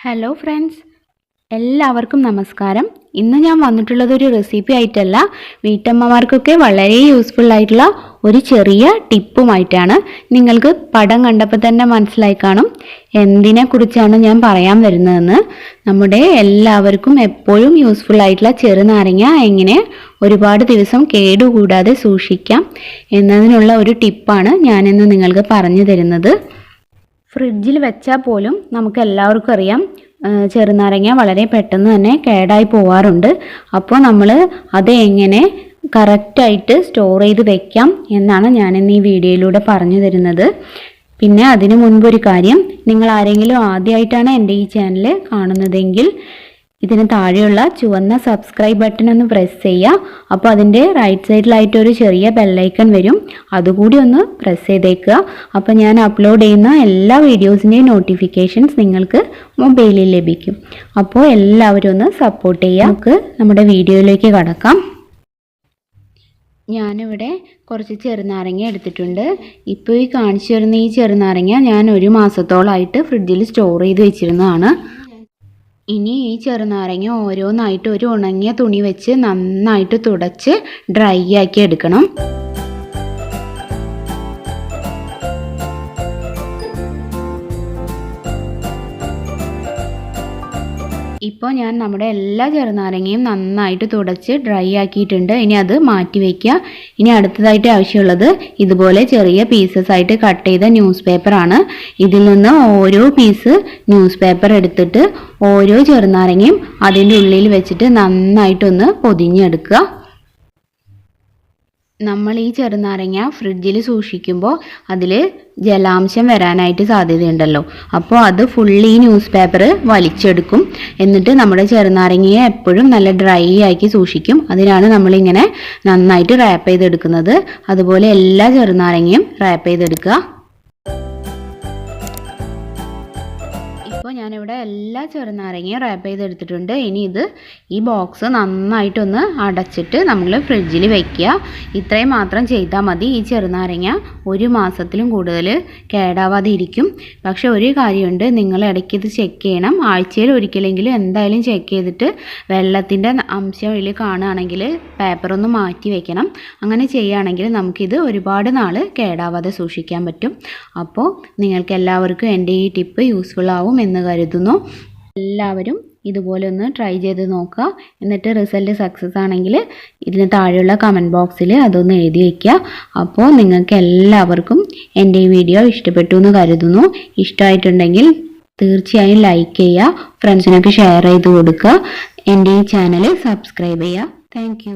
Hello friends, എല്ലാവർക്കും നമസ്കാരം. ഇന്ന് ഞാൻ വന്നിട്ടുള്ളത് ഒരു റെസിപ്പി ആയിട്ടല്ല, വീട്ടമ്മമാർക്കൊക്കെ വളരെ യൂസ്ഫുൾ ആയിട്ടുള്ള ഒരു ചെറിയ ടിപ്പുമായിട്ടാണ്. നിങ്ങൾക്ക് പടം കണ്ടപ്പോൾ തന്നെ മനസ്സിലായി കാണും എന്തിനെക്കുറിച്ചാണ് ഞാൻ പറയാൻ വരുന്നതെന്ന്. നമ്മുടെ എല്ലാവർക്കും എപ്പോഴും യൂസ്ഫുൾ ആയിട്ടുള്ള ചെറുനാരങ്ങ എങ്ങനെ ഒരുപാട് ദിവസം കേടുകൂടാതെ സൂക്ഷിക്കാം എന്നതിനുള്ള ഒരു ടിപ്പാണ് ഞാനിന്ന് നിങ്ങൾക്ക് പറഞ്ഞു തരുന്നത്. ഫ്രിഡ്ജിൽ വെച്ചാൽ പോലും നമുക്ക് എല്ലാവർക്കും അറിയാം ചെറുനാരങ്ങ വളരെ പെട്ടെന്ന് തന്നെ കേടായി പോവാറുണ്ട്. അപ്പോൾ നമ്മൾ അത് എങ്ങനെ കറക്റ്റായിട്ട് സ്റ്റോർ ചെയ്ത് വെക്കാം എന്നാണ് ഞാനിന്ന് ഈ വീഡിയോയിലൂടെ പറഞ്ഞു തരുന്നത്. പിന്നെ അതിനു മുൻപൊരു കാര്യം, നിങ്ങൾ ആരെങ്കിലും ആദ്യമായിട്ടാണ് എൻ്റെ ഈ ചാനൽ കാണുന്നതെങ്കിൽ ഇതിന് താഴെയുള്ള ചുവന്ന സബ്സ്ക്രൈബ് ബട്ടൺ ഒന്ന് പ്രസ് ചെയ്യുക. അപ്പോൾ അതിൻ്റെ റൈറ്റ് സൈഡിലായിട്ട് ഒരു ചെറിയ ബെല്ലൈക്കൺ വരും, അതുകൂടി ഒന്ന് പ്രസ് ചെയ്തേക്കുക. അപ്പോൾ ഞാൻ അപ്ലോഡ് ചെയ്യുന്ന എല്ലാ വീഡിയോസിൻ്റെയും നോട്ടിഫിക്കേഷൻസ് നിങ്ങൾക്ക് മൊബൈലിൽ ലഭിക്കും. അപ്പോൾ എല്ലാവരും ഒന്ന് സപ്പോർട്ട് ചെയ്യുക. നമുക്ക് നമ്മുടെ വീഡിയോയിലേക്ക് കടക്കാം. ഞാനിവിടെ കുറച്ച് ചെറുനാരങ്ങ എടുത്തിട്ടുണ്ട്. ഇപ്പോൾ ഈ കാണിച്ചു തരുന്ന ഈ ചെറുനാരങ്ങ ഞാൻ ഒരു മാസത്തോളമായിട്ട് ഫ്രിഡ്ജിൽ സ്റ്റോർ ചെയ്ത് വെച്ചിരുന്നതാണ്. ഇനി ഈ ചെറുനാരങ്ങ ഓരോന്നായിട്ട് ഒരു ഉണങ്ങിയ തുണി വെച്ച് നന്നായിട്ട് തുടച്ച് ഡ്രൈ ആക്കി എടുക്കണം. ഇപ്പോൾ ഞാൻ നമ്മുടെ എല്ലാ ചെറുനാരങ്ങയും നന്നായിട്ട് തുടച്ച് ഡ്രൈ ആക്കിയിട്ടുണ്ട്. ഇനി അത് മാറ്റി വയ്ക്കുക. ഇനി അടുത്തതായിട്ട് ആവശ്യമുള്ളത് ഇതുപോലെ ചെറിയ പീസസ് ആയിട്ട് കട്ട് ചെയ്ത ന്യൂസ് പേപ്പറാണ്. ഇതിൽ നിന്ന് ഓരോ പീസ് ന്യൂസ് പേപ്പർ എടുത്തിട്ട് ഓരോ ചെറുനാരങ്ങയും അതിൻ്റെ ഉള്ളിൽ വെച്ചിട്ട് നന്നായിട്ടൊന്ന് പൊതിഞ്ഞെടുക്കുക. നമ്മൾ ഈ ചെറുനാരങ്ങ ഫ്രിഡ്ജിൽ സൂക്ഷിക്കുമ്പോൾ അതിൽ ജലാംശം വരാനായിട്ട് സാധ്യതയുണ്ടല്ലോ. അപ്പോൾ അത് ഫുള്ളി ഈ ന്യൂസ് പേപ്പർ വലിച്ചെടുക്കും. എന്നിട്ട് നമ്മുടെ ചെറുനാരങ്ങയെ എപ്പോഴും നല്ല ഡ്രൈ ആക്കി സൂക്ഷിക്കും. അതിനാണ് നമ്മളിങ്ങനെ നന്നായിട്ട് റാപ്പ് ചെയ്തെടുക്കുന്നത്. അതുപോലെ എല്ലാ ചെറുനാരങ്ങയും റാപ്പ് ചെയ്തെടുക്കുക. ഇപ്പോൾ ഞാനിവിടെ എല്ലാ ചെറുനാരങ്ങയും റാപ്പ് ചെയ്തെടുത്തിട്ടുണ്ട്. ഇനി ഈ ബോക്സ് നന്നായിട്ടൊന്ന് അടച്ചിട്ട് നമ്മൾ ഫ്രിഡ്ജിൽ വയ്ക്കുക. ഇത്രയും മാത്രം ചെയ്താൽ മതി. ഈ ചെറുനാരങ്ങ ഒരു മാസത്തിലും കൂടുതൽ കേടാവാതെ ഇരിക്കും. പക്ഷെ ഒരു കാര്യമുണ്ട്, നിങ്ങൾ ഇടയ്ക്ക് ഇത് ചെക്ക് ചെയ്യണം. ആഴ്ചയിൽ ഒരിക്കലെങ്കിലും എന്തായാലും ചെക്ക് ചെയ്തിട്ട് വെള്ളത്തിൻ്റെ അംശം ഇതിൽ കാണുകയാണെങ്കിൽ പേപ്പറൊന്ന് മാറ്റി വയ്ക്കണം. അങ്ങനെ ചെയ്യുകയാണെങ്കിൽ നമുക്കിത് ഒരുപാട് നാൾ കേടാവാതെ സൂക്ഷിക്കാൻ പറ്റും. അപ്പോൾ നിങ്ങൾക്ക് എല്ലാവർക്കും എൻ്റെ ഈ ടിപ്പ് യൂസ്ഫുൾ ആവും എന്ന് കരുതുന്നു. എല്ലാവരും ഇതുപോലെ ഒന്ന് ട്രൈ ചെയ്ത് നോക്കുക. എന്നിട്ട് റിസൾട്ട് സക്സസ് ആണെങ്കിൽ ഇതിന് താഴെയുള്ള കമൻറ്റ് ബോക്സിൽ അതൊന്ന് എഴുതി വയ്ക്കുക. അപ്പോൾ നിങ്ങൾക്ക് എല്ലാവർക്കും എൻ്റെ ഈ വീഡിയോ ഇഷ്ടപ്പെട്ടു എന്ന് കരുതുന്നു. ഇഷ്ടമായിട്ടുണ്ടെങ്കിൽ തീർച്ചയായും ലൈക്ക് ചെയ്യുക, ഫ്രണ്ട്സിനൊക്കെ ഷെയർ ചെയ്ത് കൊടുക്കുക. എൻ്റെ ഈ ചാനൽ സബ്സ്ക്രൈബ് ചെയ്യുക. താങ്ക്